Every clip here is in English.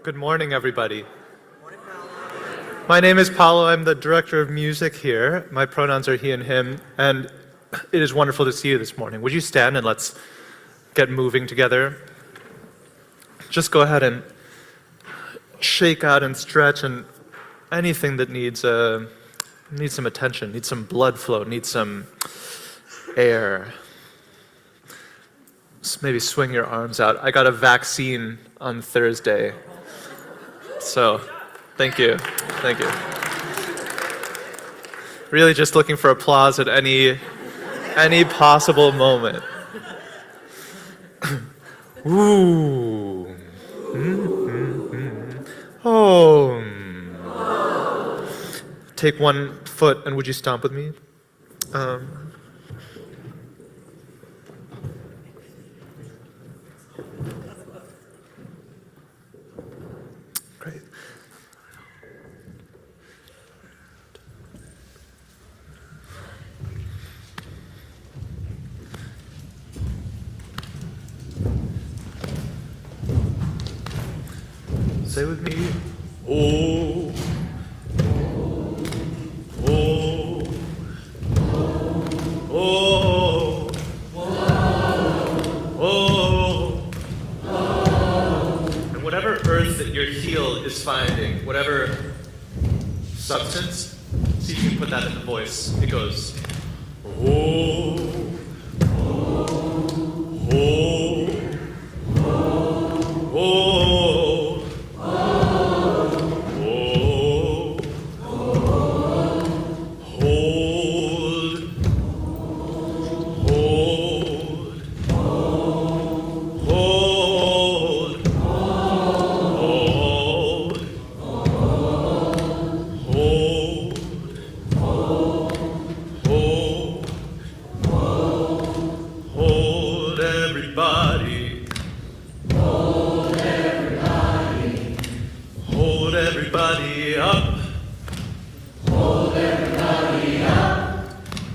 Good morning, everybody. My name is Paulo. I'm the director of music here. My pronouns are he and him, and it is wonderful to see you this morning. Would you stand and let's get moving together? Just go ahead and shake out and stretch and anything that needs some attention, needs some blood flow, needs some air. Just maybe swing your arms out. I got a vaccine on Thursday. So, thank you. Thank you. Really just looking for applause at any possible moment. Ooh. Oh. Take one foot and would you stomp with me? Great. Say with me, oh, oh, oh, oh, and whatever earth that your heel is finding, whatever substance, see if you can put that in the voice. It goes, oh, oh, oh, oh.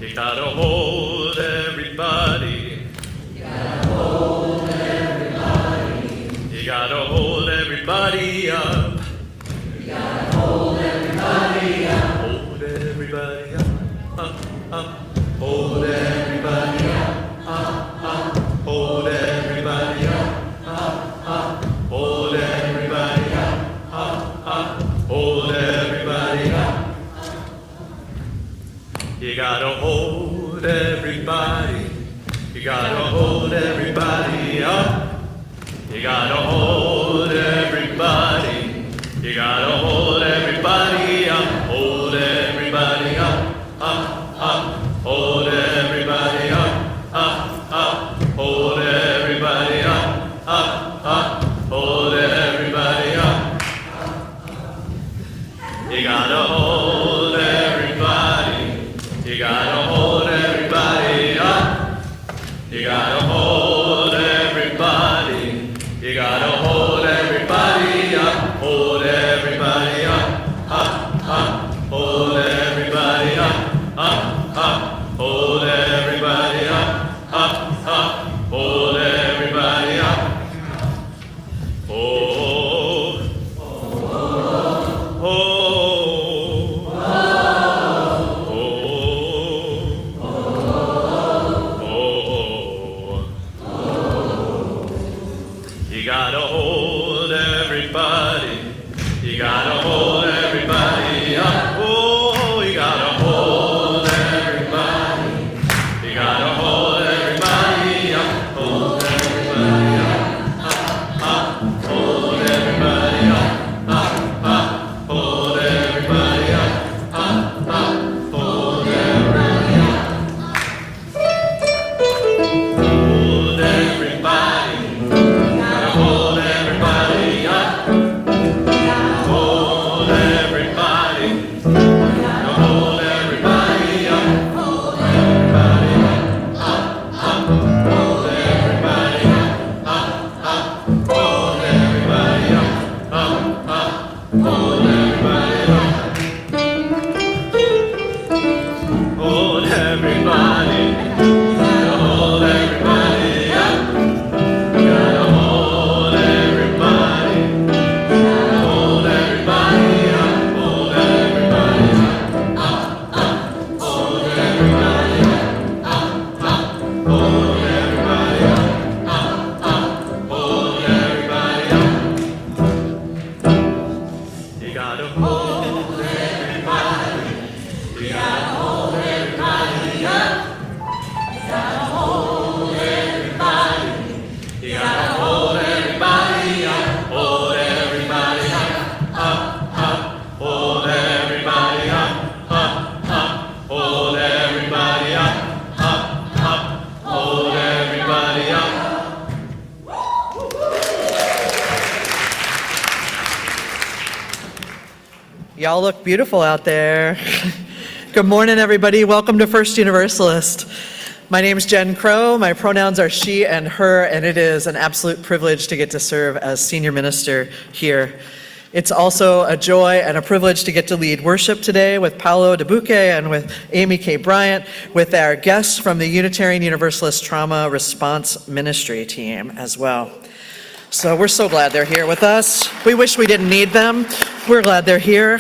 You gotta hold everybody. You gotta hold everybody up. You gotta hold everybody. You gotta hold everybody up. Hold everybody up. Up, up. Hold everybody up. Up, up. Hold everybody up. Up, up. Hold everybody up. You gotta hold everybody. You gotta hold everybody up. You gotta hold everybody. You gotta hold everybody up. Hold everybody up. Up, up. Hold everybody up. Up, up. Hold everybody up. Up, up. Hold everybody up. Oh, oh, oh. Y'all look beautiful out there. Good morning, everybody. Welcome to First Universalist. My name is Jen Crow. My pronouns are she and her, and it is an absolute privilege to get to serve as senior minister here. It's also a joy and a privilege to get to lead worship today with Paolo DeBuque and with Amy K. Bryant, with our guests from the Unitarian Universalist Trauma Response Ministry team as well. So we're so glad they're here with us. We wish we didn't need them. We're glad they're here.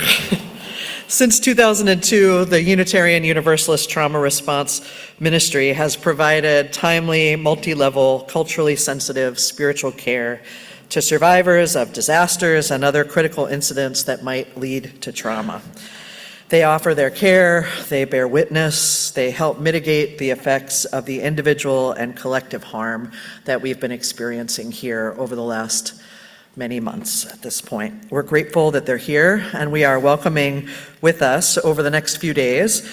Since 2002, the Unitarian Universalist Trauma Response Ministry has provided timely, multi-level, culturally sensitive spiritual care to survivors of disasters and other critical incidents that might lead to trauma. They offer their care, they bear witness, they help mitigate the effects of the individual and collective harm that we've been experiencing here over the last many months at this point. We're grateful that they're here, and we are welcoming with us over the next few days,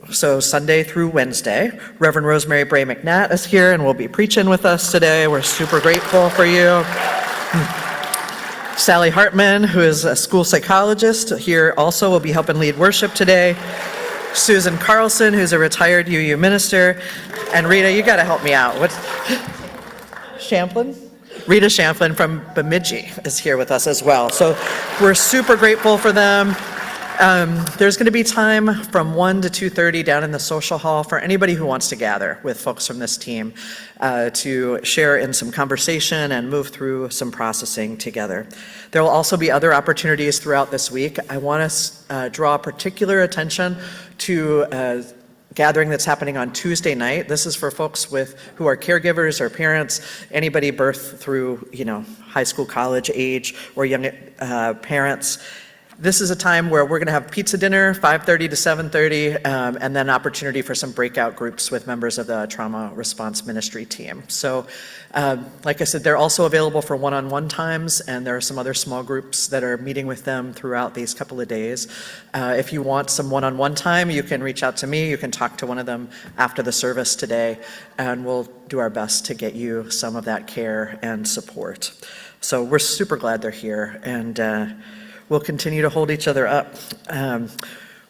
so Sunday through Wednesday, Reverend Rosemary Bray McNatt is here and will be preaching with us today. We're super grateful for you. Sally Hartman, who is a school psychologist here, also will be helping lead worship today. Susan Carlson, who's a retired UU minister. And Rita, you gotta help me out. What's Champlin? Rita Champlin from Bemidji is here with us as well. So we're super grateful for them. There's gonna be time from 1 to 2:30 down in the social hall for anybody who wants to gather with folks from this team to share in some conversation and move through some processing together. There will also be other opportunities throughout this week. I want to draw particular attention to a gathering that's happening on Tuesday night. This is for folks who are caregivers or parents, anybody birth through high school, college age, or young parents. This is a time where we're going to have pizza dinner, 5:30 to 7:30, and then opportunity for some breakout groups with members of the Trauma Response Ministry team. So, like I said, they're also available for one-on-one times, and there are some other small groups that are meeting with them throughout these couple of days. If you want some one-on-one time, you can reach out to me. You can talk to one of them after the service today, and we'll do our best to get you some of that care and support. So we're super glad they're here, and we'll continue to hold each other up.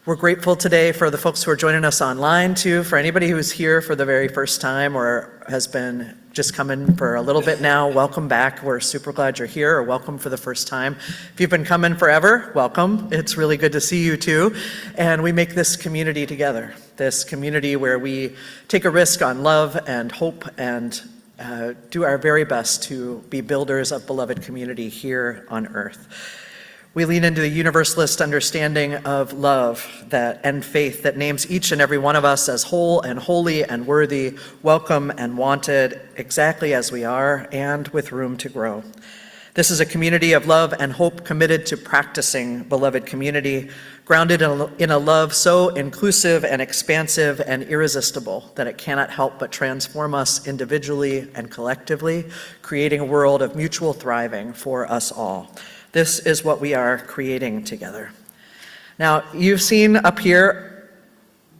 We're grateful today for the folks who are joining us online too. For anybody who's here for the very first time or has been just coming for a little bit now, welcome back. We're super glad you're here, or welcome for the first time. If you've been coming forever, welcome. It's really good to see you too. And we make this community together, this community where we take a risk on love and hope and do our very best to be builders of beloved community here on earth. We lean into the Universalist understanding of love and faith that names each and every one of us as whole and holy and worthy, welcome and wanted, exactly as we are, and with room to grow. This is a community of love and hope committed to practicing beloved community, grounded in a love so inclusive and expansive and irresistible that it cannot help but transform us individually and collectively, creating a world of mutual thriving for us all. This is what we are creating together. Now, you've seen up here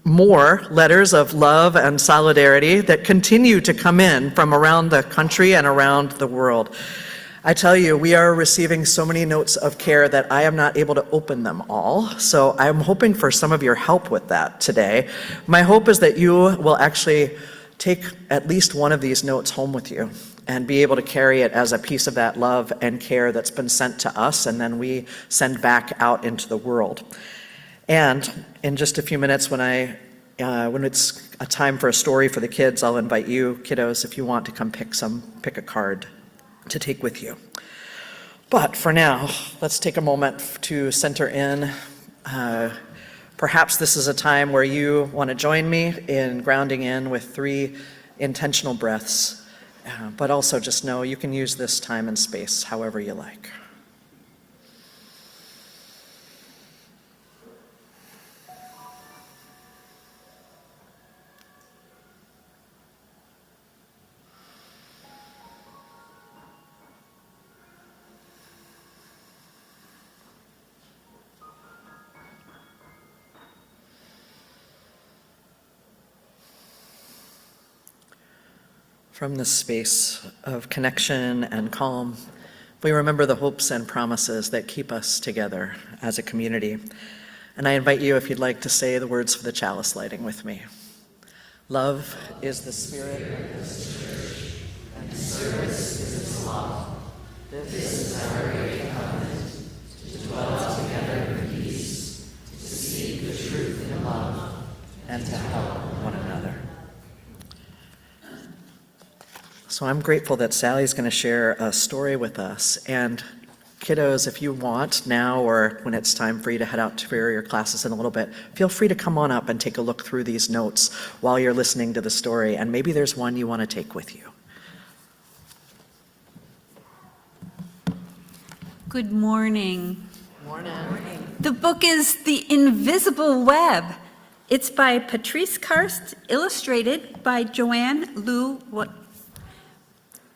more letters of love and solidarity that continue to come in from around the country and around the world. I tell you, we are receiving so many notes of care that I am not able to open them all. So I'm hoping for some of your help with that today. My hope is that you will actually take at least one of these notes home with you and be able to carry it as a piece of that love and care that's been sent to us, and then we send back out into the world. And in just a few minutes, when it's a time for a story for the kids, I'll invite you, kiddos, if you want to come pick a card to take with you. But for now, let's take a moment to center in. Perhaps this is a time where you want to join me in grounding in with 3 intentional breaths. But also just know you can use this time and space however you like. From this space of connection and calm, We remember the hopes and promises that keep us together as a community. And I invite you, if you'd like, to say the words for the chalice lighting with me. Love is the spirit of this church, and service is its law. This is our great covenant, to dwell together in peace, to seek the truth in love, and to help one another. So I'm grateful that Sally's going to share a story with us. And kiddos, if you want now or when it's time for you to head out to your classes in a little bit, feel free to come on up and take a look through these notes while you're listening to the story. And maybe there's one you want to take with you. Good morning. Morning. The book is The Invisible Web. It's by Patrice Karst, illustrated by Joanne Lou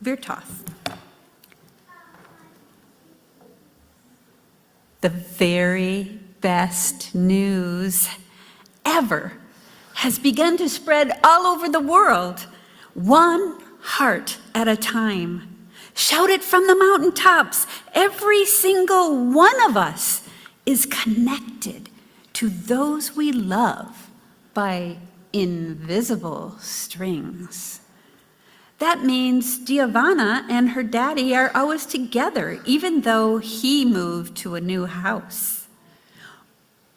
Virtoth. The very best news ever has begun to spread all over the world, one heart at a time. Shout it from the mountaintops. Every single one of us is connected to those we love by invisible strings. That means Giovanna and her daddy are always together, even though he moved to a new house.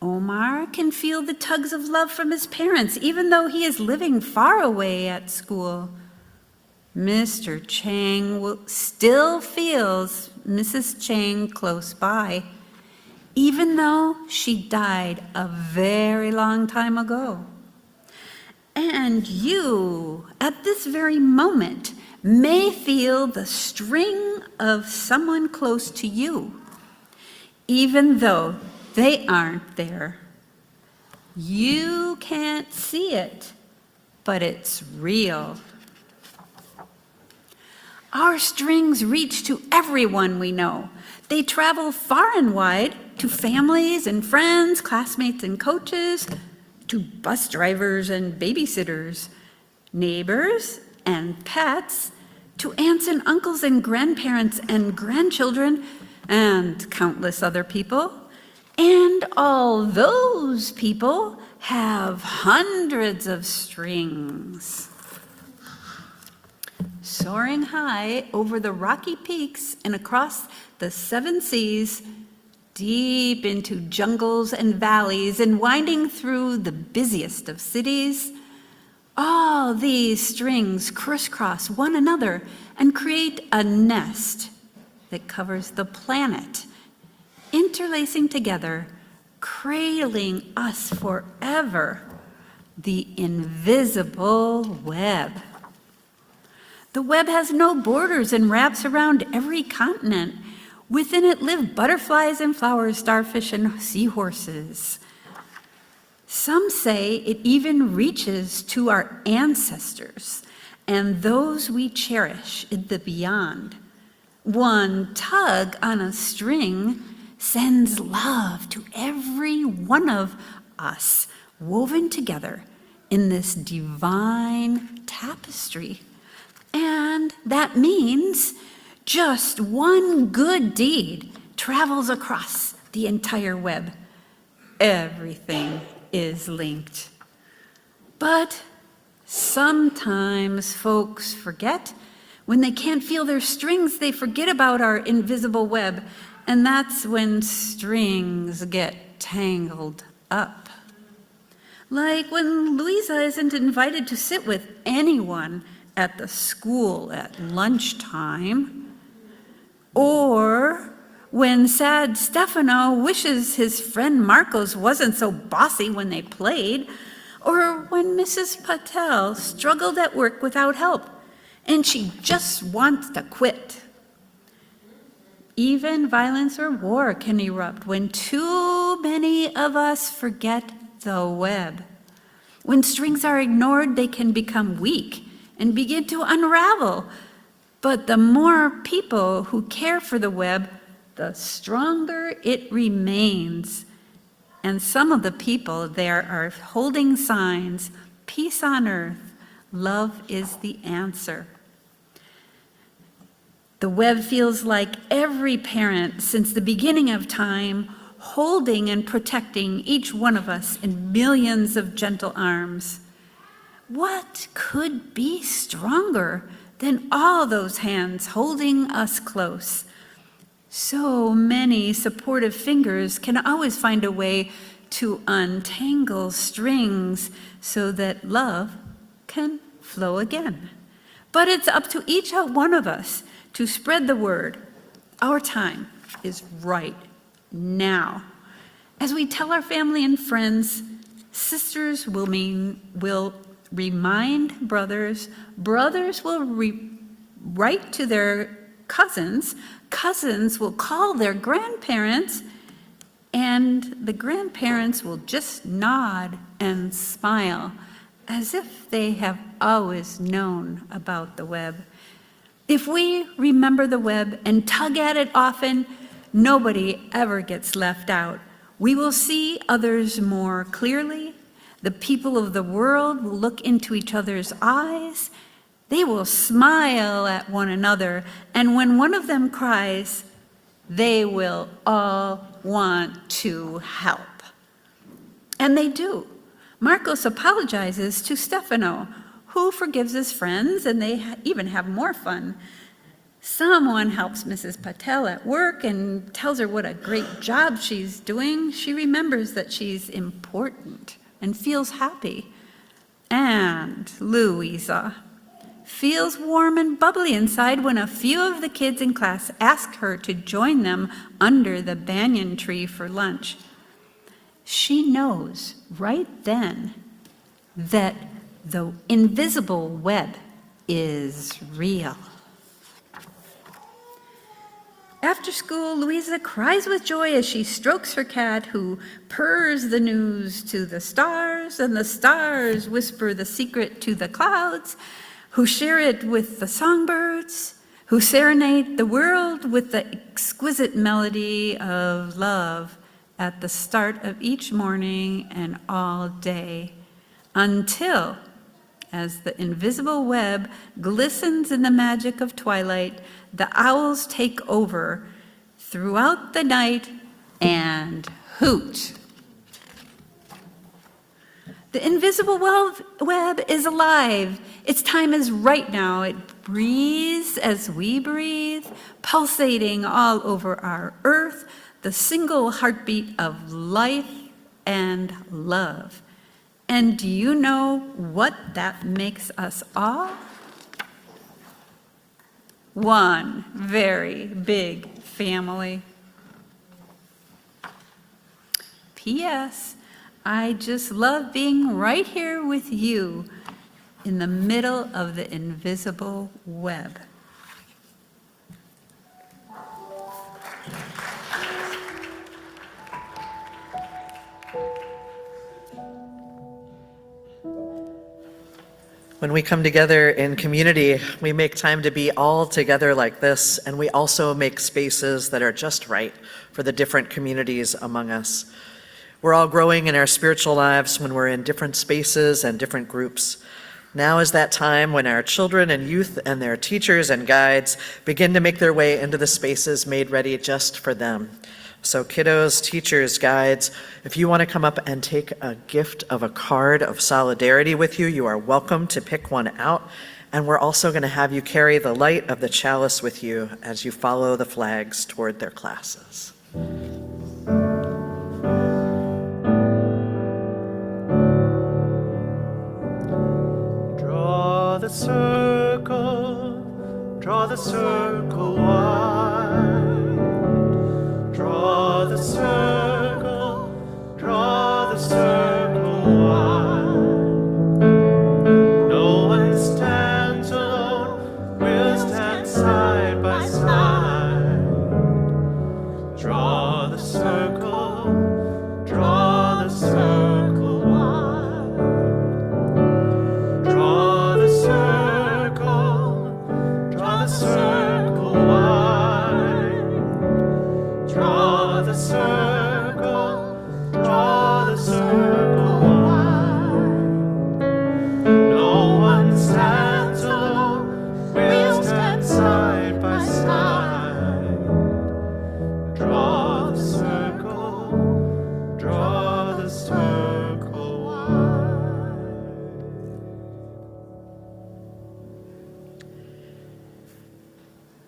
Omar can feel the tugs of love from his parents, even though he is living far away at school. Mr. Chang still feels Mrs. Chang close by, even though she died a very long time ago. And you, at this very moment, may feel the string of someone close to you, even though they aren't there. You can't see it, but it's real. Our strings reach to everyone we know. They travel far and wide to families and friends, classmates and coaches, to bus drivers and babysitters, neighbors and pets, to aunts and uncles and grandparents and grandchildren, and countless other people. And all those people have hundreds of strings. Soaring high over the rocky peaks and across the 7 seas, deep into jungles and valleys and winding through the busiest of cities, all these strings crisscross one another and create a nest that covers the planet, interlacing together, cradling us forever, the invisible web. The web has no borders and wraps around every continent. Within it live butterflies and flowers, starfish and seahorses. Some say it even reaches to our ancestors and those we cherish in the beyond. One tug on a string sends love to every one of us, woven together in this divine tapestry. And that means just one good deed travels across the entire web. Everything is linked. But sometimes folks forget. When they can't feel their strings, they forget about our invisible web. And that's when strings get tangled up. Like when Louisa isn't invited to sit with anyone at the school at lunchtime, or when sad Stefano wishes his friend Marcos wasn't so bossy when they played, or when Mrs. Patel struggled at work without help and she just wants to quit. Even violence or war can erupt when too many of us forget the web. When strings are ignored, they can become weak and begin to unravel. But the more people who care for the web, the stronger it remains. And some of the people there are holding signs, peace on earth, love is the answer. The web feels like every parent since the beginning of time, holding and protecting each one of us in millions of gentle arms. What could be stronger than all those hands holding us close? So many supportive fingers can always find a way to untangle strings so that love can flow again. But it's up to each one of us to spread the word. Our time is right now. As we tell our family and friends, sisters will remind brothers, brothers will write to their cousins, cousins will call their grandparents, and the grandparents will just nod and smile as if they have always known about the web. If we remember the web and tug at it often, nobody ever gets left out. We will see others more clearly. The people of the world will look into each other's eyes. They will smile at one another. And when one of them cries, they will all want to help. And they do. Marcos apologizes to Stefano, who forgives his friends, and they even have more fun. Someone helps Mrs. Patel at work and tells her what a great job she's doing. She remembers that she's important and feels happy. And Louisa feels warm and bubbly inside when a few of the kids in class ask her to join them under the banyan tree for lunch. She knows right then that the invisible web is real. After school, Louisa cries with joy as she strokes her cat, who purrs the news to the stars, and the stars whisper the secret to the clouds, who share it with the songbirds, who serenade the world with the exquisite melody of love at the start of each morning and all day, until, as the invisible web glistens in the magic of twilight, the owls take over throughout the night and hoot. The invisible web is alive. Its time is right now. It breathes as we breathe, pulsating all over our earth, the single heartbeat of life and love. And do you know what that makes us all? One very big family. P.S. I just love being right here with you in the middle of the invisible web. When we come together in community, we make time to be all together like this, and we also make spaces that are just right for the different communities among us. We're all growing in our spiritual lives when we're in different spaces and different groups. Now is that time when our children and youth and their teachers and guides begin to make their way into the spaces made ready just for them. So kiddos, teachers, guides, if you want to come up and take a gift of a card of solidarity with you, you are welcome to pick one out. And we're also going to have you carry the light of the chalice with you as you follow the flags toward their classes. Draw the circle wide. Draw the circle wide. No one stands alone, we'll stand side by side. Draw the circle wide. Draw the circle wide. Draw the circle.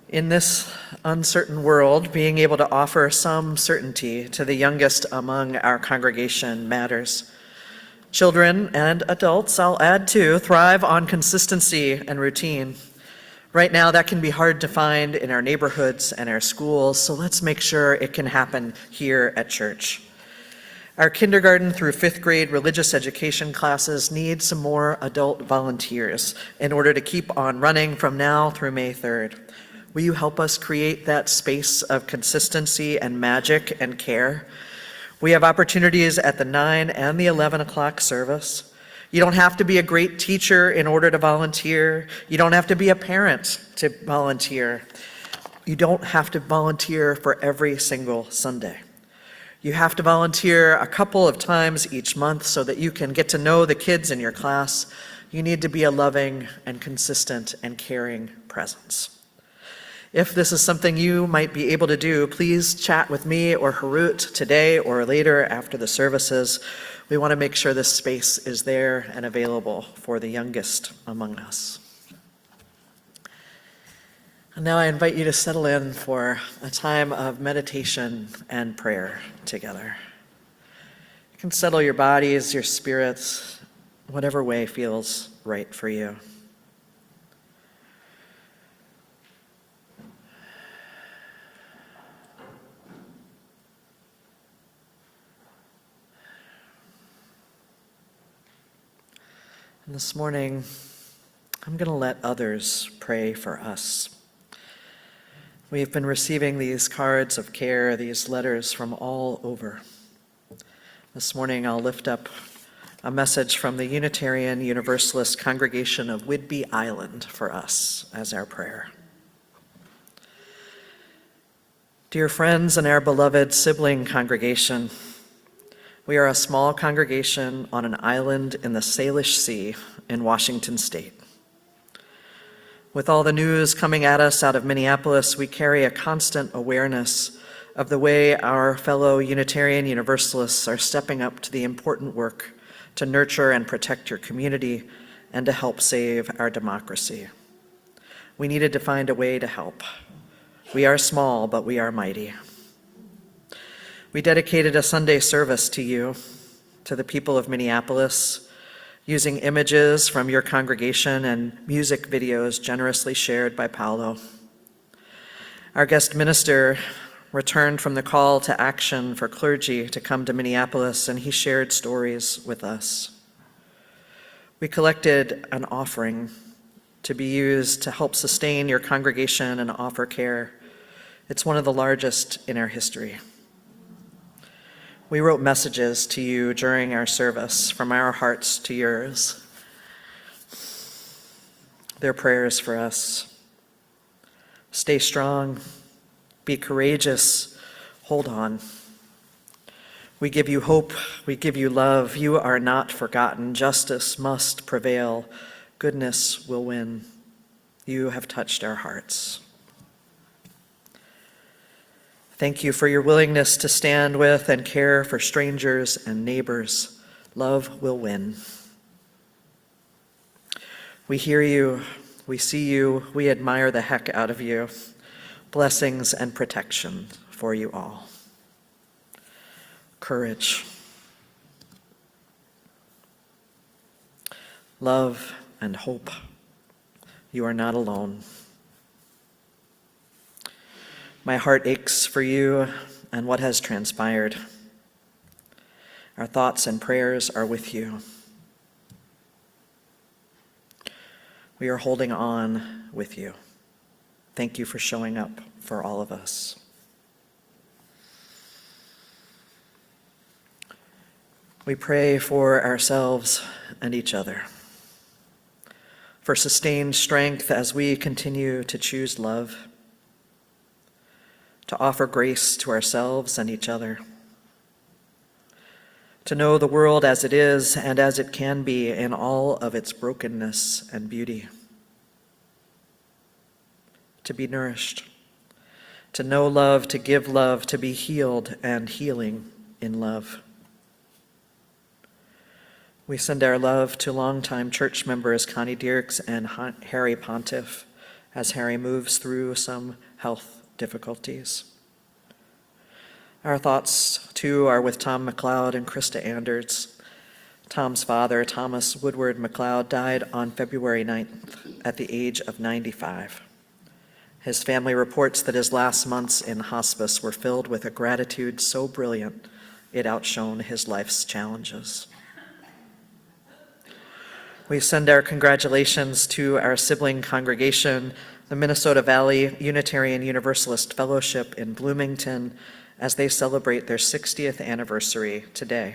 In this uncertain world, being able to offer some certainty to the youngest among our congregation matters. Children and adults, I'll add too, thrive on consistency and routine. Right now, that can be hard to find in our neighborhoods and our schools, so let's make sure it can happen here at church. Our kindergarten through fifth grade religious education classes need some more adult volunteers in order to keep on running from now through May 3rd. Will you help us create that space of consistency and magic and care? We have opportunities at the 9 and the 11 o'clock service. You don't have to be a great teacher in order to volunteer. You don't have to be a parent to volunteer. You don't have to volunteer for every single Sunday. You have to volunteer a couple of times each month so that you can get to know the kids in your class. You need to be a loving and consistent and caring presence. If this is something you might be able to do, please chat with me or Harut today or later after the services. We want to make sure this space is there and available for the youngest among us. And now I invite you to settle in for a time of meditation and prayer together. You can settle your bodies, your spirits, whatever way feels right for you. And this morning, I'm going to let others pray for us. We've been receiving these cards of care, these letters from all over. This morning, I'll lift up a message from the Unitarian Universalist congregation of Whidbey Island for us as our prayer. Dear friends and our beloved sibling congregation, we are a small congregation on an island in the Salish Sea in Washington State. With all the news coming at us out of Minneapolis, we carry a constant awareness of the way our fellow Unitarian Universalists are stepping up to the important work to nurture and protect your community and to help save our democracy. We needed to find a way to help. We are small, but we are mighty. We dedicated a Sunday service to you, to the people of Minneapolis, using images from your congregation and music videos generously shared by Paolo. Our guest minister returned from the call to action for clergy to come to Minneapolis, and he shared stories with us. We collected an offering to be used to help sustain your congregation and offer care. It's one of the largest in our history. We wrote messages to you during our service, from our hearts to yours. They're prayers for us. Stay strong, be courageous, hold on. We give you hope, we give you love. You are not forgotten. Justice must prevail. Goodness will win. You have touched our hearts. Thank you for your willingness to stand with and care for strangers and neighbors. Love will win. We hear you, we see you, we admire the heck out of you. Blessings and protection for you all. Courage, love, and hope. You are not alone. My heart aches for you and what has transpired. Our thoughts and prayers are with you. We are holding on with you. Thank you for showing up for all of us. We pray for ourselves and each other, for sustained strength as we continue to choose love, to offer grace to ourselves and each other, to know the world as it is and as it can be in all of its brokenness and beauty, to be nourished, to know love, to give love, to be healed and healing in love. We send our love to longtime church members Connie Dierks and Harry Pontiff as Harry moves through some health difficulties. Our thoughts, too, are with Tom McLeod and Krista Anders. Tom's father, Thomas Woodward McLeod, died on February 9th at the age of 95. His family reports that his last months in hospice were filled with a gratitude so brilliant it outshone his life's challenges. We send our congratulations to our sibling congregation, the Minnesota Valley Unitarian Universalist Fellowship in Bloomington, as they celebrate their 60th anniversary today.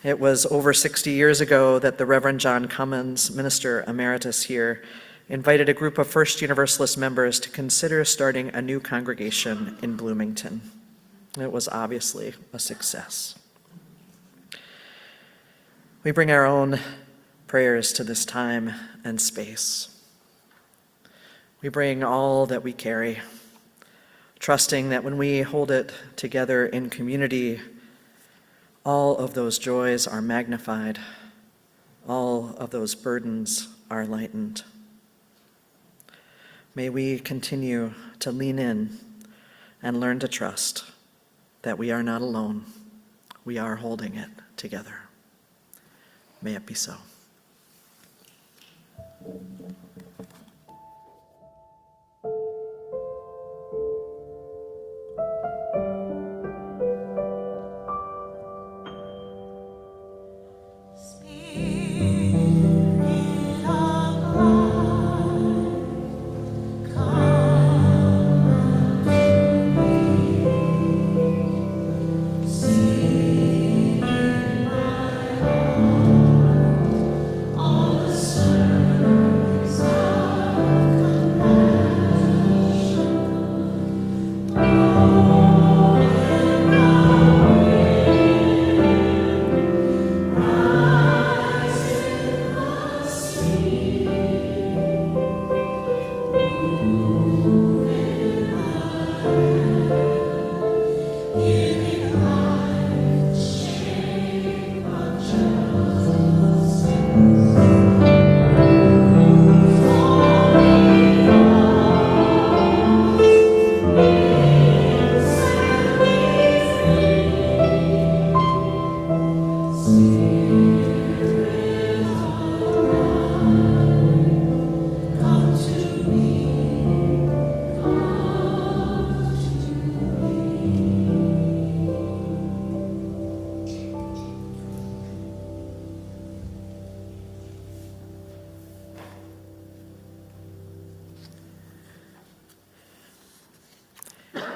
It was over 60 years ago that the Reverend John Cummins, minister emeritus here, invited a group of First Universalist members to consider starting a new congregation in Bloomington. It was obviously a success. We bring our own prayers to this time and space. We bring all that we carry, trusting that when we hold it together in community, all of those joys are magnified, all of those burdens are lightened. May we continue to lean in and learn to trust that we are not alone. We are holding it together. May it be so.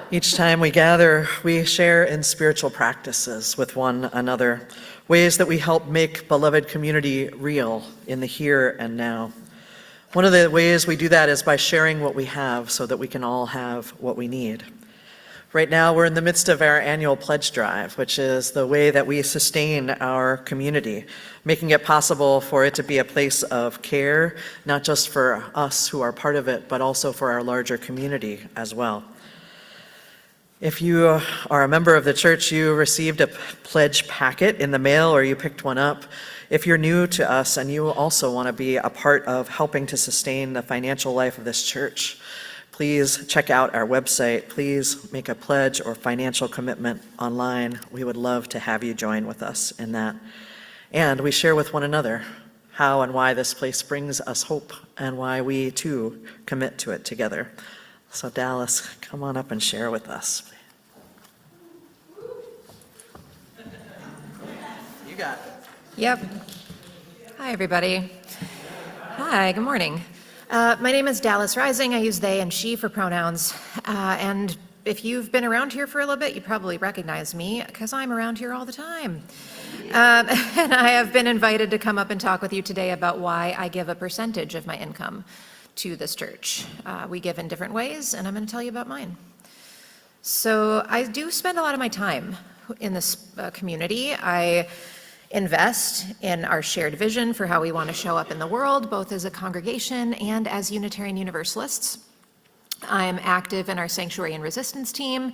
Each time we gather, we share in spiritual practices with one another, ways that we help make beloved community real in the here and now. One of the ways we do that is by sharing what we have so that we can all have what we need. Right now, we're in the midst of our annual pledge drive, which is the way that we sustain our community, making it possible for it to be a place of care, not just for us who are part of it, but also for our larger community as well. If you are a member of the church, you received a pledge packet in the mail or you picked one up. If you're new to us and you also want to be a part of helping to sustain the financial life of this church, please check out our website. Please make a pledge or financial commitment online. We would love to have you join with us in that. And we share with one another how and why this place brings us hope and why we too commit to it together. So Dallas, come on up and share with us. You got it. Yep. Hi, everybody. Hi, good morning. My name is Dallas Rising. I use they and she for pronouns. And if you've been around here for a little bit, you probably recognize me because I'm around here all the time. And I have been invited to come up and talk with you today about why I give a percentage of my income to this church. We give in different ways, and I'm going to tell you about mine. So I do spend a lot of my time in this community. I invest in our shared vision for how we want to show up in the world, both as a congregation and as Unitarian Universalists. I'm active in our Sanctuary and Resistance team.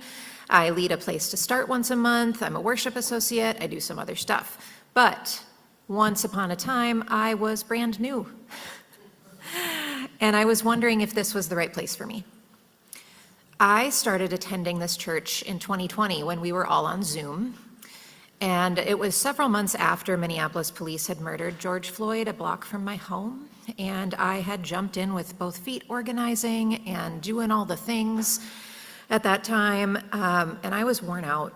I lead a place to start once a month. I'm a worship associate. I do some other stuff. But once upon a time, I was brand new. and I was wondering if this was the right place for me. I started attending this church in 2020 when we were all on Zoom, and it was several months after Minneapolis police had murdered George Floyd a block from my home, and I had jumped in with both feet organizing and doing all the things at that time, and I was worn out,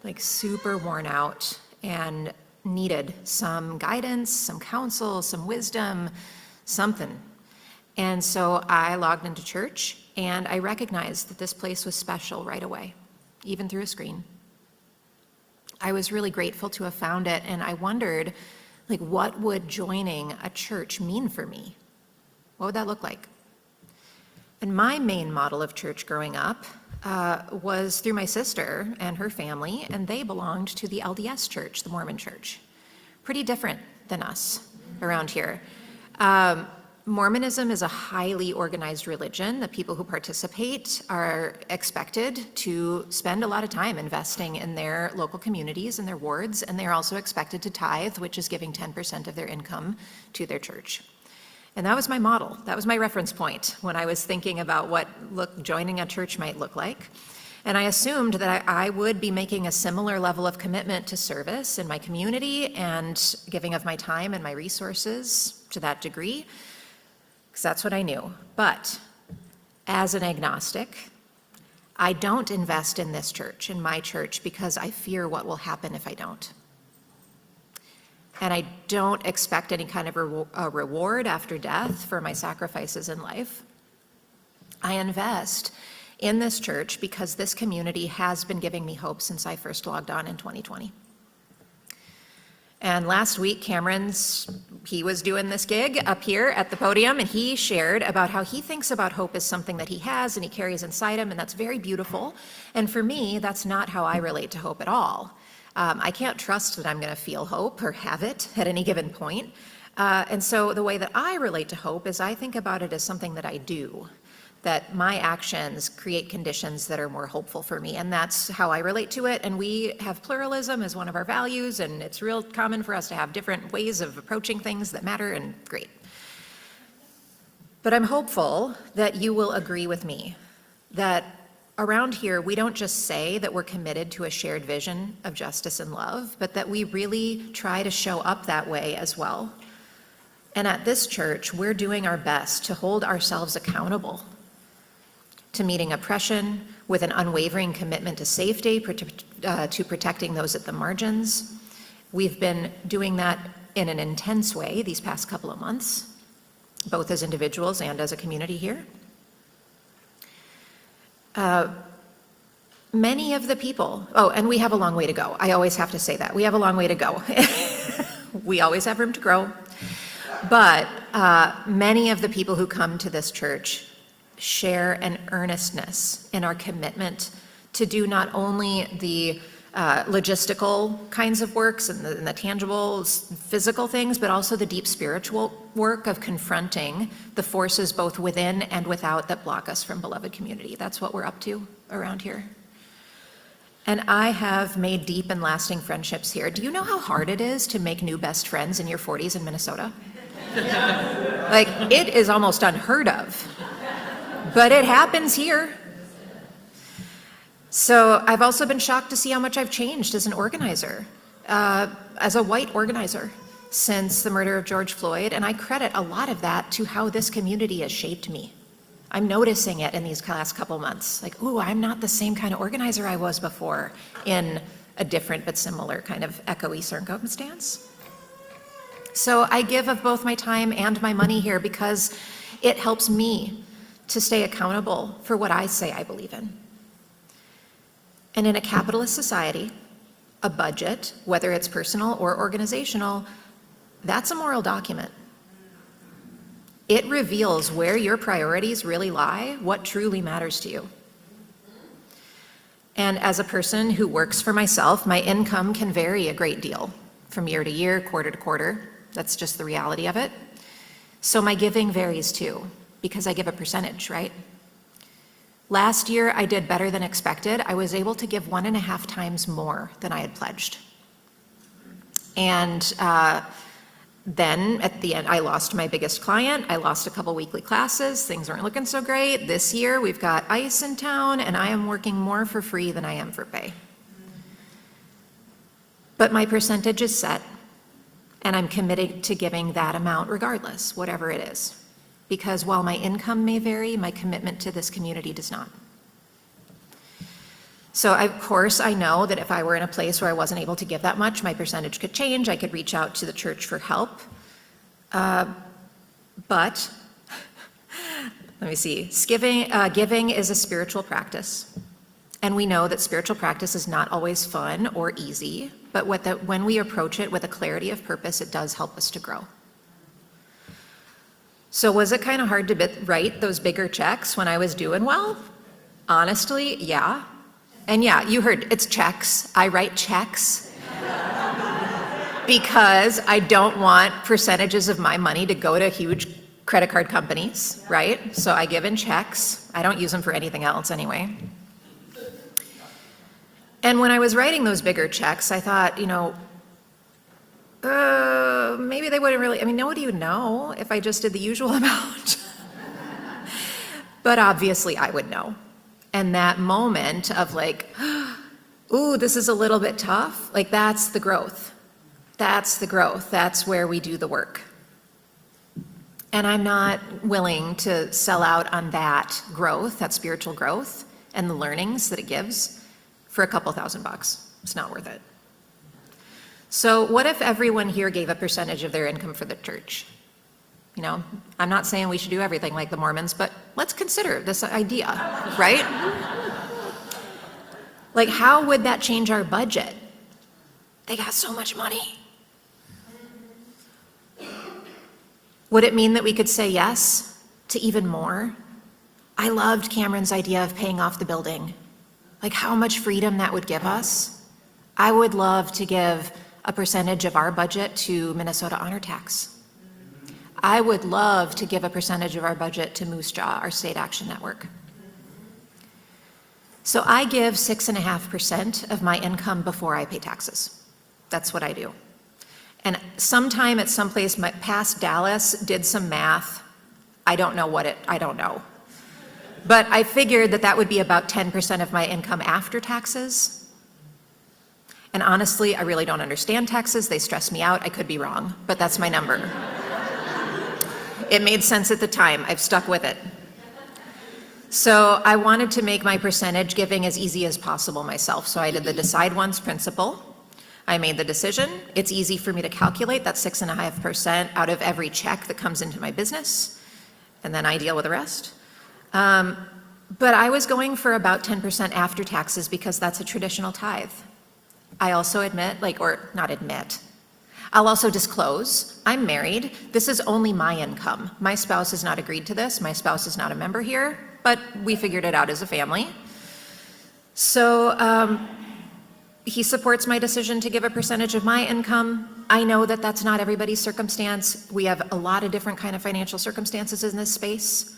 like super worn out, and needed some guidance, some counsel, some wisdom, something. And so I logged into church, and I recognized that this place was special right away, even through a screen. I was really grateful to have found it, and I wondered, like, what would joining a church mean for me? What would that look like? And my main model of church growing up was through my sister and her family, and they belonged to the LDS church, the Mormon church. Pretty different than us around here. Mormonism is a highly organized religion. The people who participate are expected to spend a lot of time investing in their local communities and their wards, and they're also expected to tithe, which is giving 10% of their income to their church. And that was my model. That was my reference point when I was thinking about what joining a church might look like. And I assumed that I would be making a similar level of commitment to service in my community and giving of my time and my resources to that degree, because that's what I knew. But as an agnostic, I don't invest in this church, in my church, because I fear what will happen if I don't. And I don't expect any kind of a reward after death for my sacrifices in life. I invest in this church because this community has been giving me hope since I first logged on in 2020. And last week, he was doing this gig up here at the podium, and he shared about how he thinks about hope as something that he has and he carries inside him, and that's very beautiful. And for me, that's not how I relate to hope at all. I can't trust that I'm going to feel hope or have it at any given point. And so the way that I relate to hope is I think about it as something that I do, that my actions create conditions that are more hopeful for me. And that's how I relate to it. And we have pluralism as one of our values, and it's real common for us to have different ways of approaching things that matter, and great. But I'm hopeful that you will agree with me that around here, we don't just say that we're committed to a shared vision of justice and love, but that we really try to show up that way as well. And at this church, we're doing our best to hold ourselves accountable to meeting oppression with an unwavering commitment to safety, to protecting those at the margins. We've been doing that in an intense way these past couple of months, both as individuals and as a community here. Many of the people, and we have a long way to go. I always have to say that. We have a long way to go. We always have room to grow. But many of the people who come to this church share an earnestness in our commitment to do not only the logistical kinds of works and the tangible physical things, but also the deep spiritual work of confronting the forces both within and without that block us from beloved community. That's what we're up to around here. And I have made deep and lasting friendships here. Do you know how hard it is to make new best friends in your 40s in Minnesota? Like, it is almost unheard of, but it happens here. So I've also been shocked to see how much I've changed as an organizer, as a white organizer, since the murder of George Floyd, and I credit a lot of that to how this community has shaped me. I'm noticing it in these last couple months, like, ooh, I'm not the same kind of organizer I was before in a different but similar kind of echoey circumstance. So I give of both my time and my money here because it helps me to stay accountable for what I say I believe in. And in a capitalist society, a budget, whether it's personal or organizational, that's a moral document. It reveals where your priorities really lie, what truly matters to you. And as a person who works for myself, my income can vary a great deal from year to year, quarter to quarter. That's just the reality of it. So my giving varies too, because I give a percentage, right? Last year, I did better than expected. I was able to give 1.5 times more than I had pledged. And Then at the end, I lost my biggest client. I lost a couple weekly classes. Things weren't looking so great. This year, we've got ice in town, and I am working more for free than I am for pay. But my percentage is set, and I'm committed to giving that amount regardless, whatever it is. Because while my income may vary, my commitment to this community does not. So of course, I know that if I were in a place where I wasn't able to give that much, my percentage could change. I could reach out to the church for help. But let me see, giving is a spiritual practice. And we know that spiritual practice is not always fun or easy, but when we approach it with a clarity of purpose, it does help us to grow. So was it kind of hard to write those bigger checks when I was doing well? Honestly, yeah. And yeah, you heard, it's checks. I write checks because I don't want percentages of my money to go to huge credit card companies, right? So I give in checks. I don't use them for anything else anyway. And when I was writing those bigger checks, I thought, maybe they wouldn't really, nobody would know if I just did the usual amount. But obviously I would know. And that moment of like, ooh, this is a little bit tough, like that's the growth. That's the growth. That's where we do the work. And I'm not willing to sell out on that growth, that spiritual growth, and the learnings that it gives for a couple $1,000. It's not worth it. So what if everyone here gave a percentage of their income for the church? I'm not saying we should do everything like the Mormons, but let's consider this idea, right? Like, how would that change our budget? They got so much money. Would it mean that we could say yes to even more? I loved Cameron's idea of paying off the building. Like how much freedom that would give us. I would love to give a percentage of our budget to Minnesota Honor Tax. I would love to give a percentage of our budget to Moose Jaw, our state action network. So I give 6.5% of my income before I pay taxes. That's what I do. And sometime at some place, past Dallas did some math. I don't know. But I figured that would be about 10% of my income after taxes. And honestly, I really don't understand taxes. They stress me out. I could be wrong, but that's my number. It made sense at the time. I've stuck with it. So I wanted to make my percentage giving as easy as possible myself. So I did the decide once principle. I made the decision. It's easy for me to calculate that 6.5% out of every check that comes into my business. And then I deal with the rest. But I was going for about 10% after taxes because that's a traditional tithe. I also I'll also disclose, I'm married. This is only my income. My spouse has not agreed to this. My spouse is not a member here, but we figured it out as a family. So he supports my decision to give a percentage of my income. I know that that's not everybody's circumstance. We have a lot of different kind of financial circumstances in this space.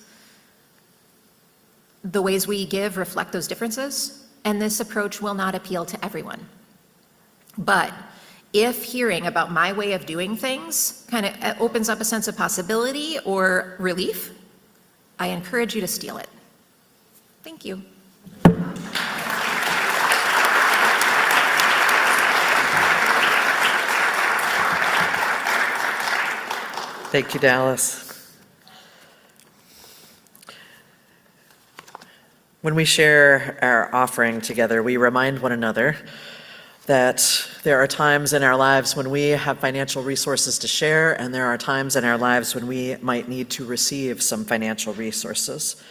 The ways we give reflect those differences, and this approach will not appeal to everyone. But if hearing about my way of doing things kind of opens up a sense of possibility or relief, I encourage you to steal it. Thank you. Thank you, Dallas. When we share our offering together, we remind one another that there are times in our lives when we have financial resources to share, and there are times in our lives when we might need to receive some financial resources.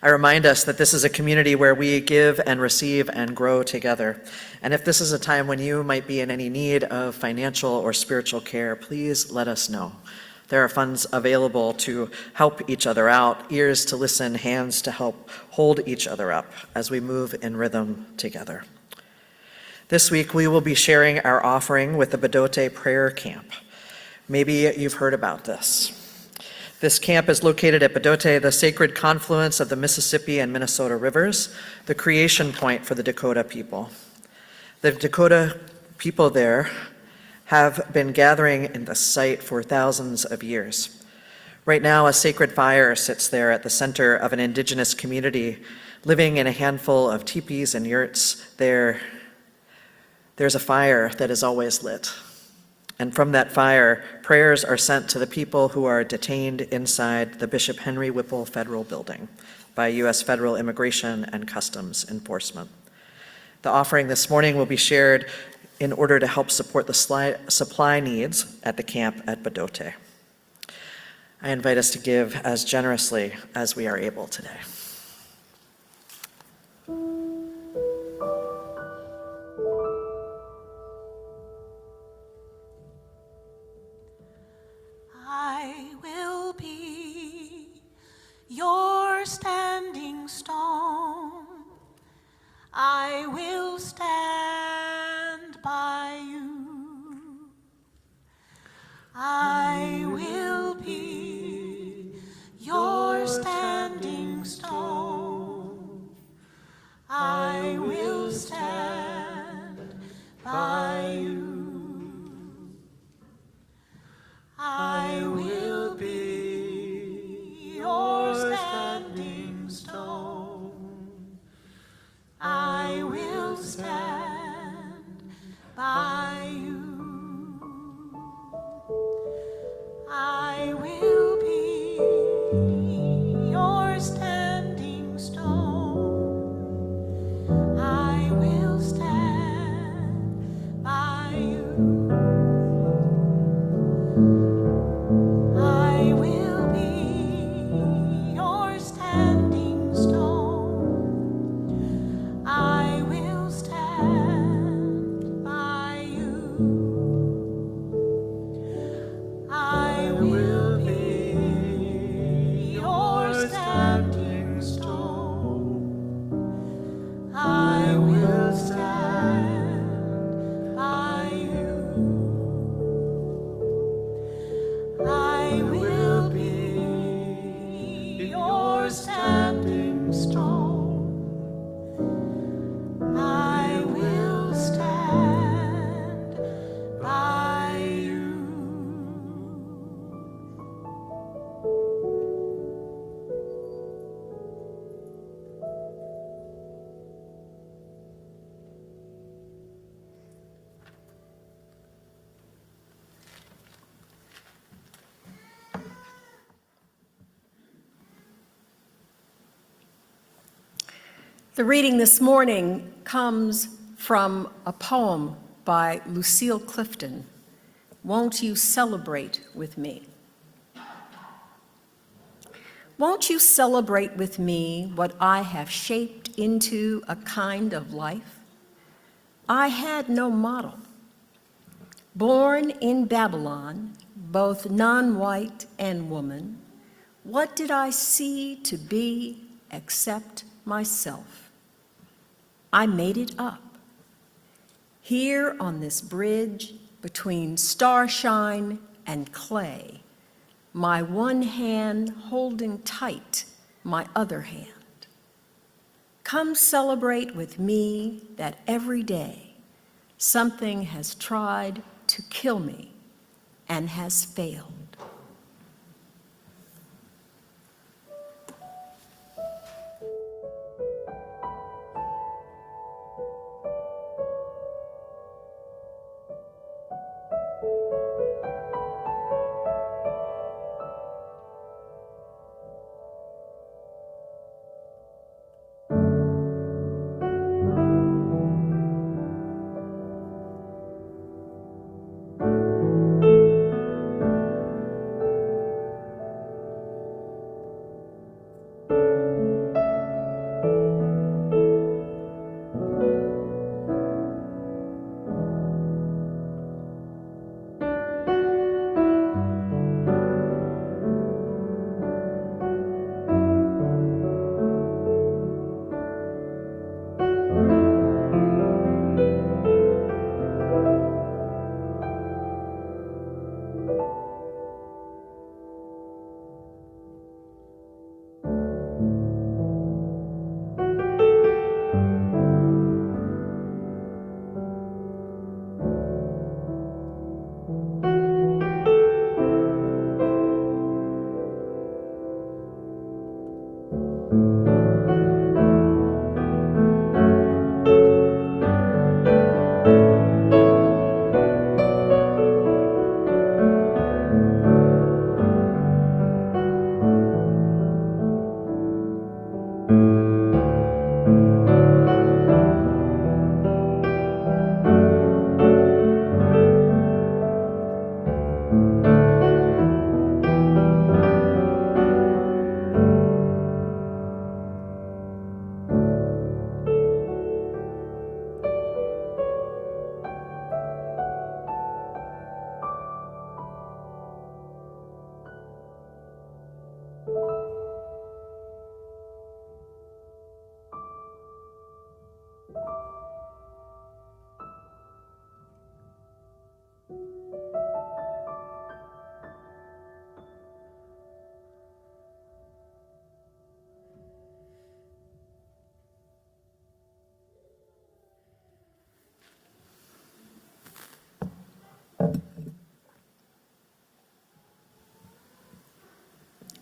I remind us that this is a community where we give and receive and grow together. And if this is a time when you might be in any need of financial or spiritual care, please let us know. There are funds available to help each other out, ears to listen, hands to help hold each other up as we move in rhythm together. This week, we will be sharing our offering with the Bedote Prayer Camp. Maybe you've heard about this. This camp is located at Bedote, the sacred confluence of the Mississippi and Minnesota rivers, the creation point for the Dakota people. The Dakota people there have been gathering in the site for thousands of years. Right now, a sacred fire sits there at the center of an indigenous community living in a handful of teepees and yurts. There's a fire that is always lit. And from that fire, prayers are sent to the people who are detained inside the Bishop Henry Whipple Federal Building by U.S. Federal Immigration and Customs Enforcement. The offering this morning will be shared in order to help support the supply needs at the camp at Badote. I invite us to give as generously as we are able today. I will be your standing stone. I will stand by you. I will be your standing stone. I will stand by you. I will be your standing stone. I will stand by you. I will be your standing stone. I will stand by you. I will be your standing stone. I will stand by you. I will be your standing stone. I will stand by you. I will be your standing stone. I will stand by you. The reading this morning comes from a poem by Lucille Clifton, Won't You Celebrate With Me? Won't you celebrate with me what I have shaped into a kind of life? I had no model. Born in Babylon, both non-white and woman, what did I see to be except myself? I made it up. Here on this bridge between starshine and clay, my one hand holding tight my other hand. Come celebrate with me that every day something has tried to kill me and has failed.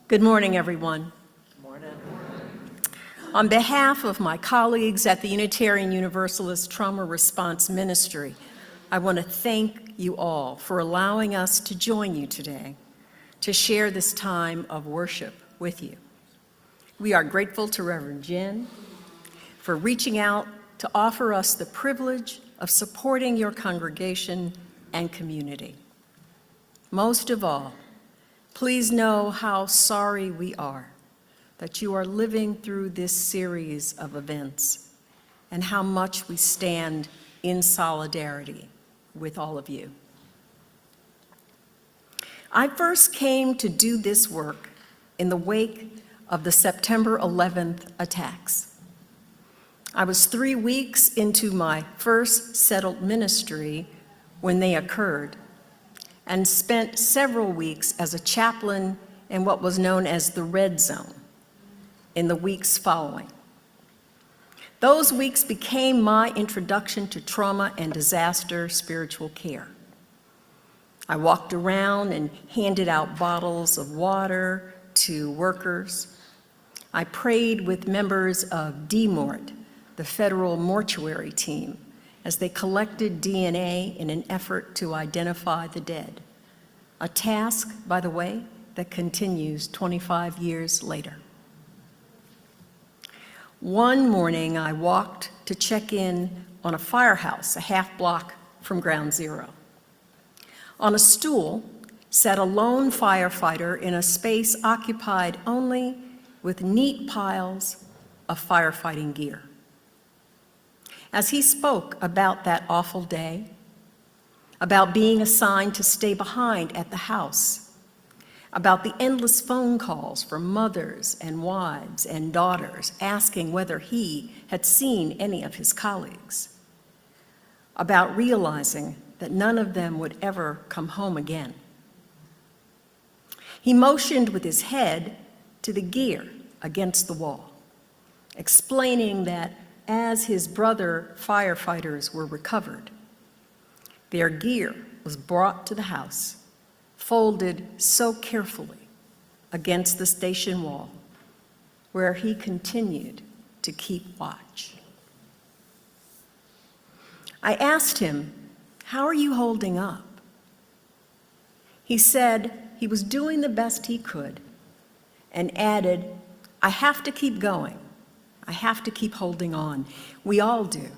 Good morning, everyone. On behalf of my colleagues at the Unitarian Universalist Trauma Response Ministry, I want to thank you all for allowing us to join you today to share this time of worship with you. We are grateful to Reverend Jen for reaching out to offer us the privilege of supporting your congregation and community. Most of all, please know how sorry we are that you are living through this series of events and how much we stand in solidarity with all of you. I first came to do this work in the wake of the September 11th attacks. I was 3 weeks into my first settled ministry when they occurred, and spent several weeks as a chaplain in what was known as the Red Zone in the weeks following. Those weeks became my introduction to trauma and disaster spiritual care. I walked around and handed out bottles of water to workers. I prayed with members of DMORT, the federal mortuary team, as they collected DNA in an effort to identify the dead. A task, by the way, that continues 25 years later. One morning, I walked to check in on a firehouse a half block from Ground Zero. On a stool sat a lone firefighter in a space occupied only with neat piles of firefighting gear. As he spoke about that awful day, about being assigned to stay behind at the house, about the endless phone calls from mothers and wives and daughters asking whether he had seen any of his colleagues, about realizing that none of them would ever come home again. He motioned with his head to the gear against the wall, explaining that as his brother firefighters were recovered, their gear was brought to the house, folded so carefully against the station wall, where he continued to keep watch. I asked him, "How are you holding up?" He said he was doing the best he could and added, "I have to keep going. I have to keep holding on. We all do.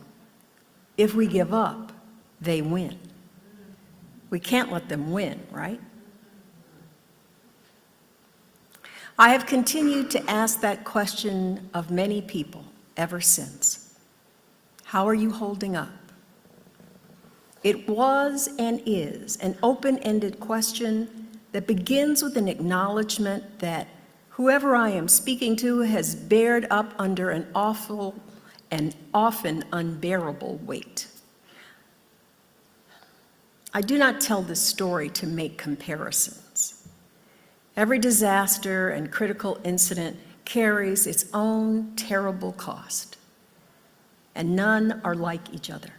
If we give up, they win. We can't let them win, right?" I have continued to ask that question of many people ever since. How are you holding up? It was and is an open-ended question that begins with an acknowledgement that whoever I am speaking to has bared up under an awful and often unbearable weight. I do not tell this story to make comparisons. Every disaster and critical incident carries its own terrible cost, and none are like each other.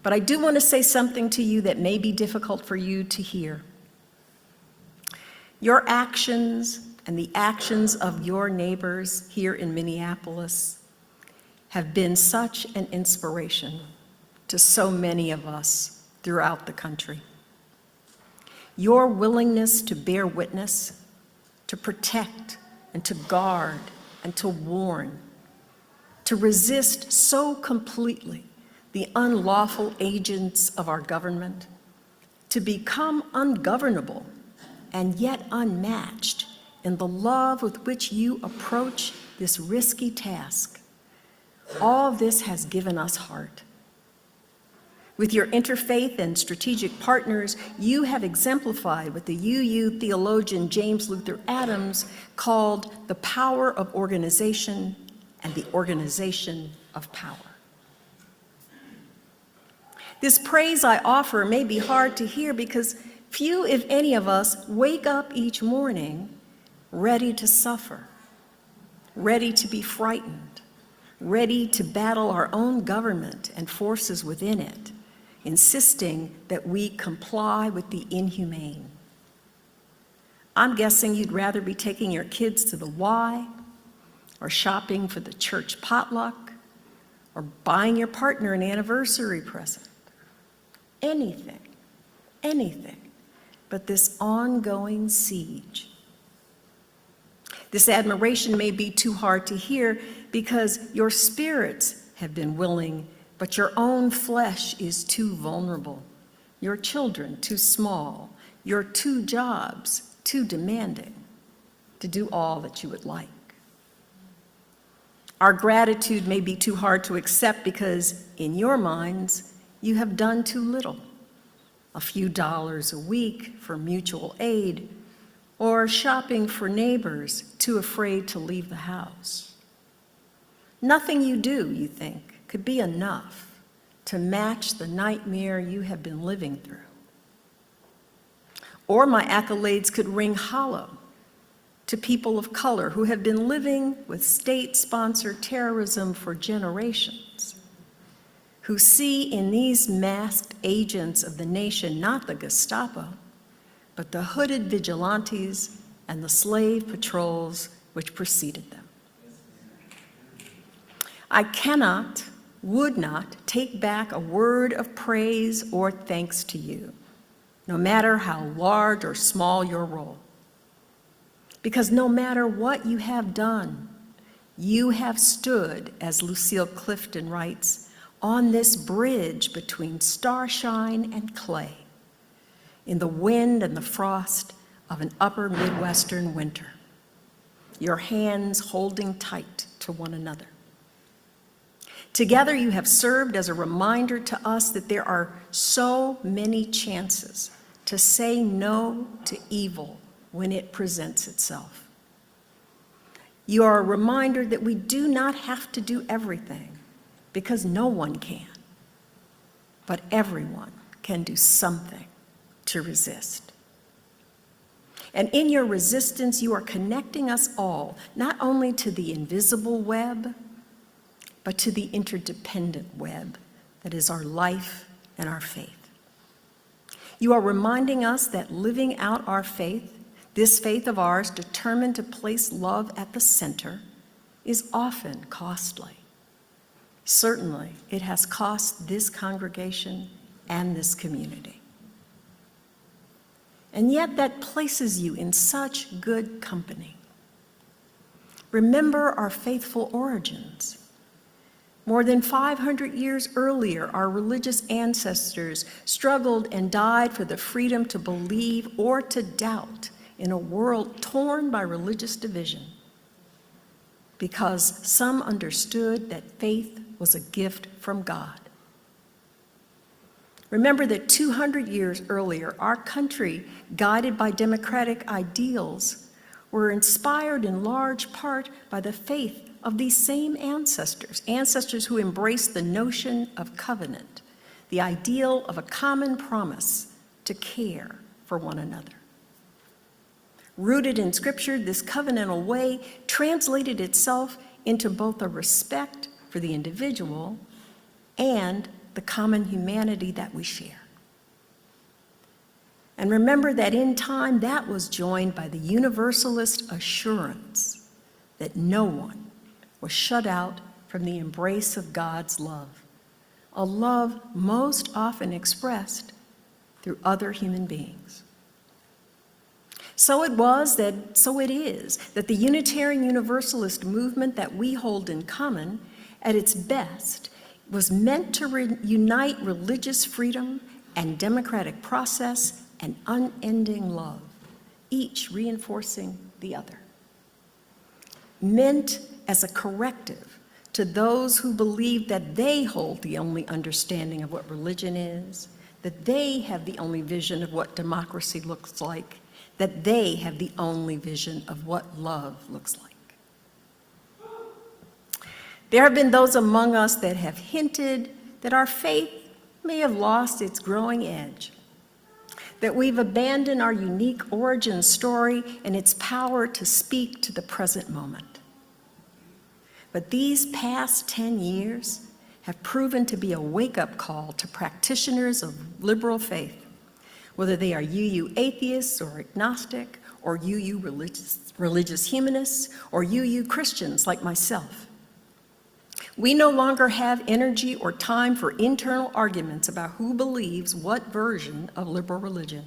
But I do want to say something to you that may be difficult for you to hear. Your actions and the actions of your neighbors here in Minneapolis have been such an inspiration to so many of us throughout the country. Your willingness to bear witness, to protect and to guard and to warn, to resist so completely the unlawful agents of our government, to become ungovernable and yet unmatched in the love with which you approach this risky task. All this has given us heart. With your interfaith and strategic partners, you have exemplified what the UU theologian James Luther Adams called the power of organization and the organization of power. This praise I offer may be hard to hear because few, if any of us, wake up each morning ready to suffer, ready to be frightened, ready to battle our own government and forces within it, insisting that we comply with the inhumane. I'm guessing you'd rather be taking your kids to the Y, or shopping for the church potluck, or buying your partner an anniversary present. Anything but this ongoing siege. This admiration may be too hard to hear because your spirits have been willing, but your own flesh is too vulnerable, your children too small, your 2 jobs too demanding to do all that you would like. Our gratitude may be too hard to accept because in your minds, you have done too little. A few dollars a week for mutual aid, or shopping for neighbors too afraid to leave the house. Nothing you do, you think, could be enough to match the nightmare you have been living through. Or my accolades could ring hollow to people of color who have been living with state-sponsored terrorism for generations, who see in these masked agents of the nation not the Gestapo, but the hooded vigilantes and the slave patrols which preceded them. I cannot, would not take back a word of praise or thanks to you, no matter how large or small your role. Because no matter what you have done, you have stood, as Lucille Clifton writes, on this bridge between starshine and clay, in the wind and the frost of an upper Midwestern winter, your hands holding tight to one another. Together you have served as a reminder to us that there are so many chances to say no to evil when it presents itself. You are a reminder that we do not have to do everything, because no one can, but everyone can do something to resist. And in your resistance, you are connecting us all, not only to the invisible web, but to the interdependent web that is our life and our faith. You are reminding us that living out our faith, this faith of ours determined to place love at the center, is often costly. Certainly, it has cost this congregation and this community. And yet that places you in such good company. Remember our faithful origins. More than 500 years earlier, our religious ancestors struggled and died for the freedom to believe or to doubt in a world torn by religious division, because some understood that faith was a gift from God. Remember that 200 years earlier, our country, guided by democratic ideals, were inspired in large part by the faith of these same ancestors who embraced the notion of covenant, the ideal of a common promise to care for one another. Rooted in Scripture, this covenantal way translated itself into both a respect for the individual and the common humanity that we share. And remember that in time, that was joined by the Universalist assurance that no one was shut out from the embrace of God's love, a love most often expressed through other human beings. So it is that the Unitarian Universalist movement that we hold in common, at its best, was meant to unite religious freedom and democratic process and unending love, each reinforcing the other. Meant as a corrective to those who believe that they hold the only understanding of what religion is, that they have the only vision of what democracy looks like, that they have the only vision of what love looks like. There have been those among us that have hinted that our faith may have lost its growing edge, that we've abandoned our unique origin story and its power to speak to the present moment. But these past 10 years have proven to be a wake-up call to practitioners of liberal faith, whether they are UU atheists or agnostic, or UU religious humanists, or UU Christians like myself. We no longer have energy or time for internal arguments about who believes what version of liberal religion.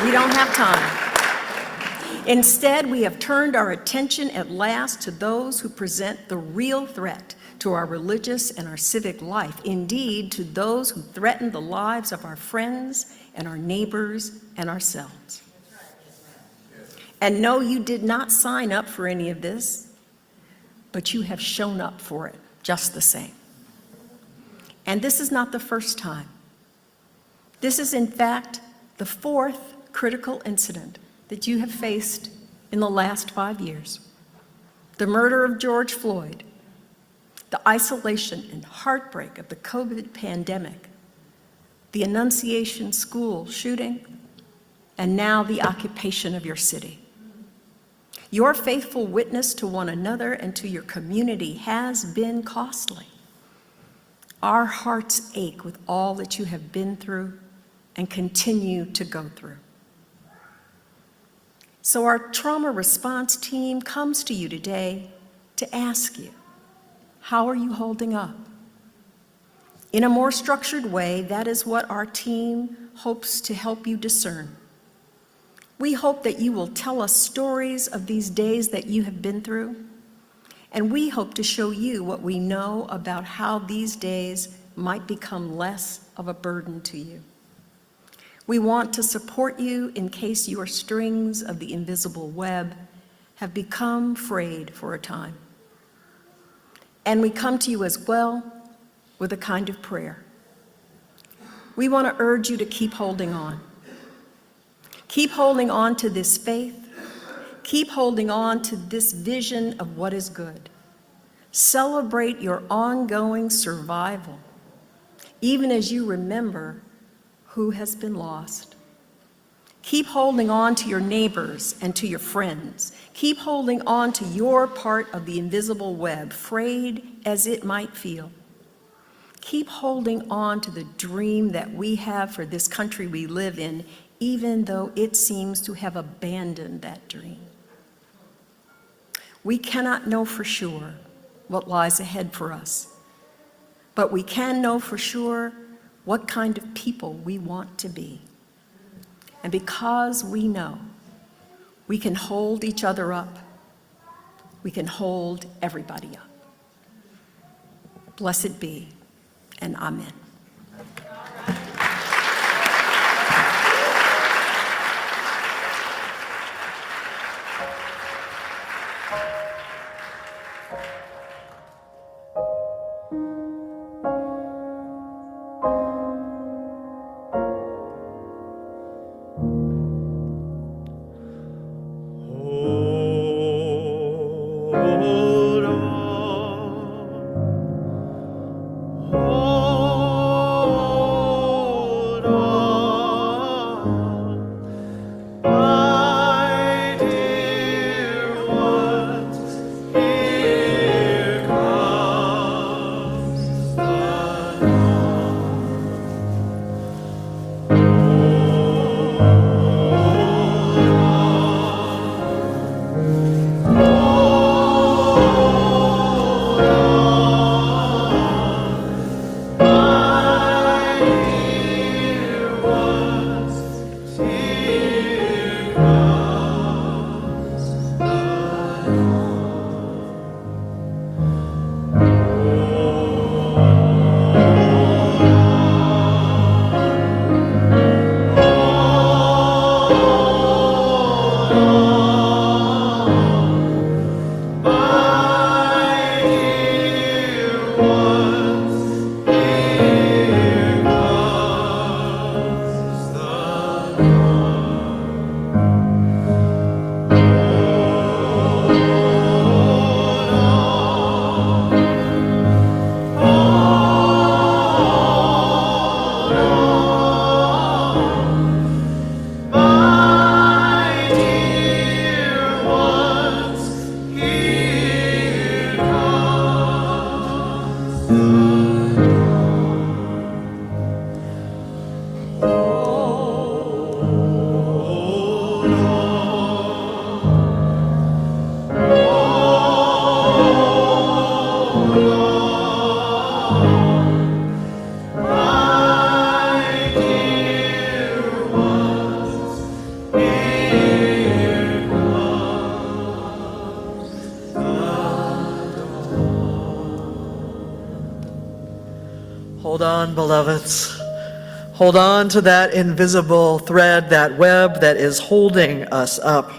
We don't have time. Instead, we have turned our attention at last to those who present the real threat to our religious and our civic life, indeed, to those who threaten the lives of our friends and our neighbors and ourselves. And no, you did not sign up for any of this, but you have shown up for it just the same. And this is not the first time. This is, in fact, the fourth critical incident that you have faced in the last 5 years. The murder of George Floyd, the isolation and heartbreak of the COVID pandemic, the Annunciation School shooting, and now the occupation of your city. Your faithful witness to one another and to your community has been costly. Our hearts ache with all that you have been through and continue to go through. So our trauma response team comes to you today to ask you, how are you holding up? In a more structured way, that is what our team hopes to help you discern. We hope that you will tell us stories of these days that you have been through, and we hope to show you what we know about how these days might become less of a burden to you. We want to support you in case your strings of the invisible web have become frayed for a time. And we come to you as well with a kind of prayer. We want to urge you to keep holding on. Keep holding on to this faith. Keep holding on to this vision of what is good. Celebrate your ongoing survival, even as you remember who has been lost. Keep holding on to your neighbors and to your friends. Keep holding on to your part of the invisible web, frayed as it might feel. Keep holding on to the dream that we have for this country we live in, even though it seems to have abandoned that dream. We cannot know for sure what lies ahead for us, but we can know for sure what kind of people we want to be. And because we know, we can hold each other up. We can hold everybody up. Blessed be, and amen. Hold on, Hold on, beloveds. Hold on to that invisible thread, that web that is holding us up.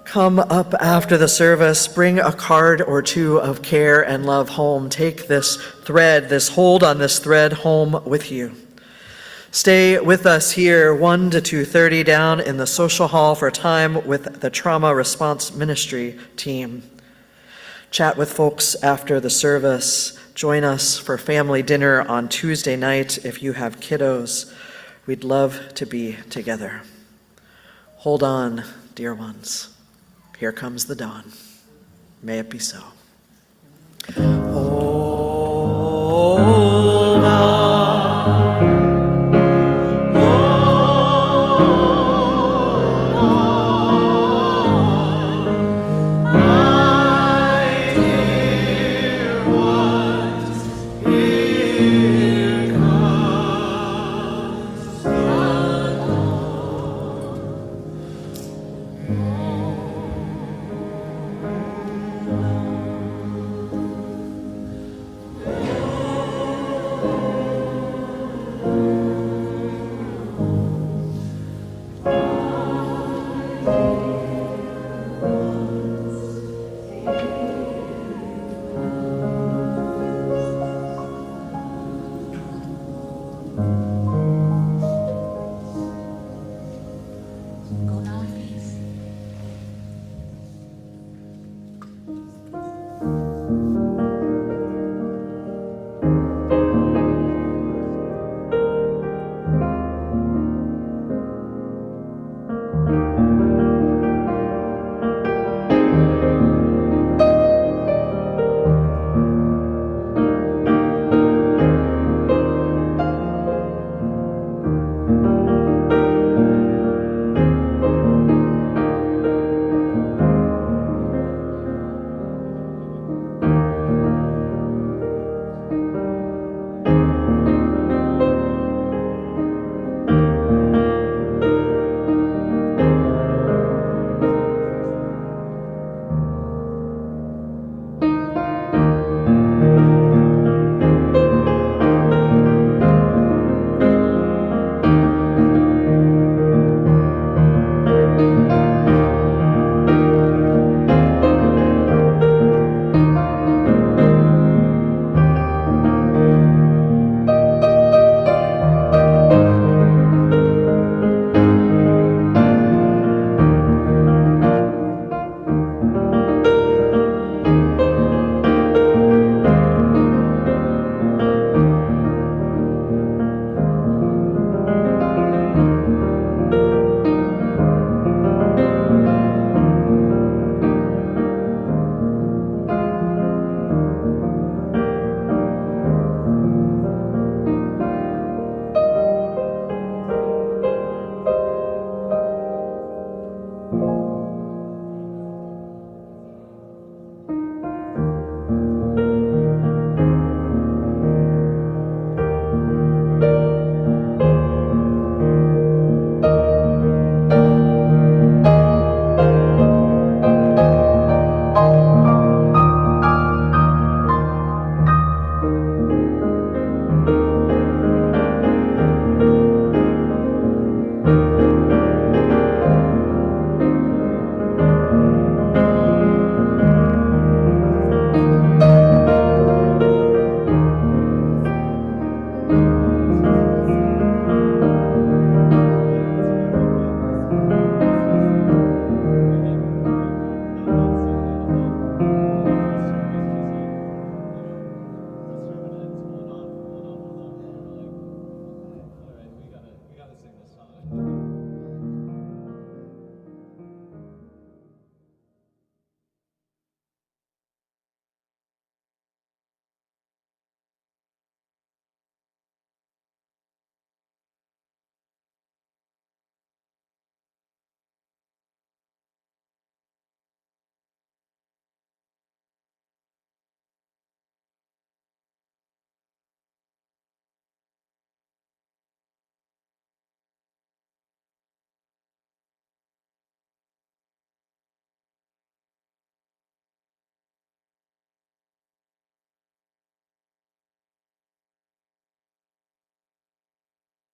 Come up after the service, bring a card or two of care and love home. Take this thread, this hold on this thread home with you. Stay with us here 1 to 2:30 down in the social hall for time with the trauma response ministry team. Chat with folks after the service. Join us for family dinner on Tuesday night if you have kiddos. We'd love to be together. Hold on, dear ones. Here comes the dawn. May it be so.